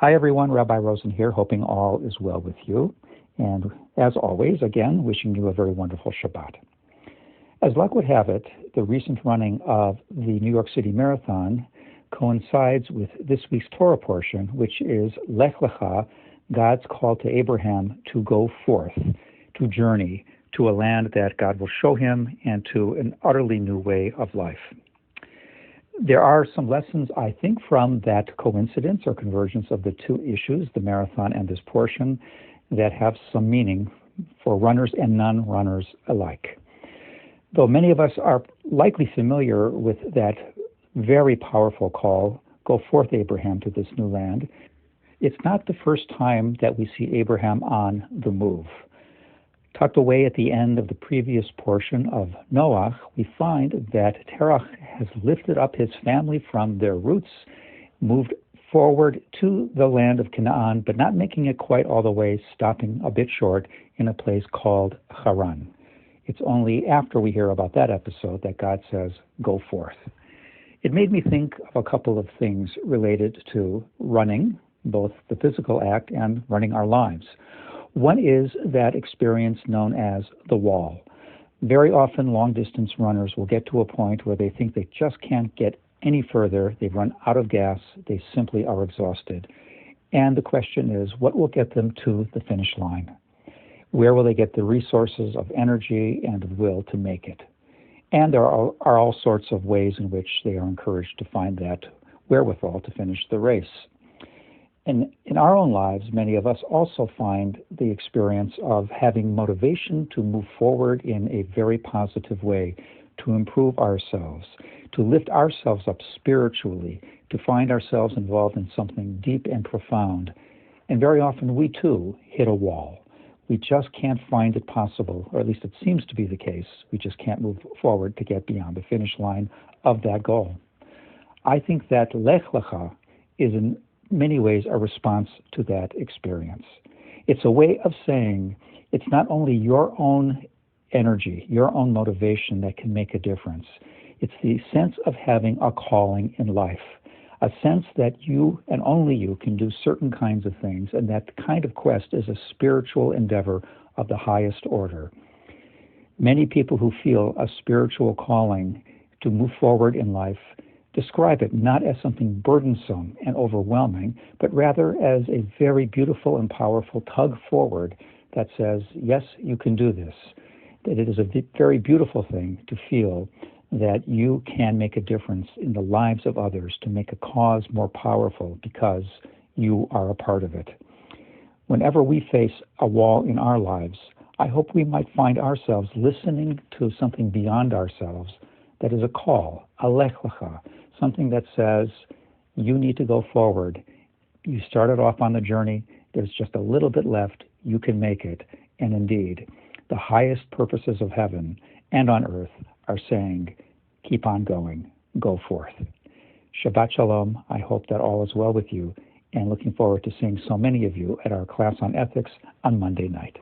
Hi everyone, Rabbi Rosen here, hoping all is well with you. And as always, again, wishing you a very wonderful Shabbat. As luck would have it, the recent running of the New York City Marathon coincides with this week's Torah portion, which is Lech-Lecha, God's call to Abraham to go forth, to journey to a land that God will show him and to an utterly new way of life. There are some lessons, I think, from that coincidence or convergence of the two issues, the marathon and this portion, that have some meaning for runners and non-runners alike. Though many of us are likely familiar with that very powerful call, go forth, Abraham, to this new land, it's not the first time that we see Abraham on the move. Tucked away at the end of the previous portion of Noah, we find that Terach has lifted up his family from their roots, moved forward to the land of Canaan, but not making it quite all the way, stopping a bit short in a place called Haran. It's only after we hear about that episode that God says, go forth. It made me think of a couple of things related to running, both the physical act and running our lives. One is that experience known as the wall. Very often, long-distance runners will get to a point where they think they just can't get any further. They've run out of gas. They simply are exhausted. And the question is, what will get them to the finish line? Where will they get the resources of energy and of will to make it? And there are all sorts of ways in which they are encouraged to find that wherewithal to finish the race. And in our own lives, many of us also find the experience of having motivation to move forward in a very positive way, to improve ourselves, to lift ourselves up spiritually, to find ourselves involved in something deep and profound. And very often we too hit a wall. We just can't find it possible, or at least it seems to be the case. We just can't move forward to get beyond the finish line of that goal. I think that Lech-Lecha is in many ways a response to that experience. It's a way of saying it's not only your own energy, your own motivation that can make a difference. It's the sense of having a calling in life, a sense that you and only you can do certain kinds of things, and that kind of quest is a spiritual endeavor of the highest order. Many people who feel a spiritual calling to move forward in life describe it not as something burdensome and overwhelming, but rather as a very beautiful and powerful tug forward that says, yes, you can do this. That it is a very beautiful thing to feel that you can make a difference in the lives of others, to make a cause more powerful because you are a part of it. Whenever we face a wall in our lives, I hope we might find ourselves listening to something beyond ourselves that is a call, a Lech-Lecha, something that says, you need to go forward. You started off on the journey. There's just a little bit left. You can make it. And indeed, the highest purposes of heaven and on earth are saying, keep on going. Go forth. Shabbat Shalom. I hope that all is well with you, and looking forward to seeing so many of you at our class on ethics on Monday night.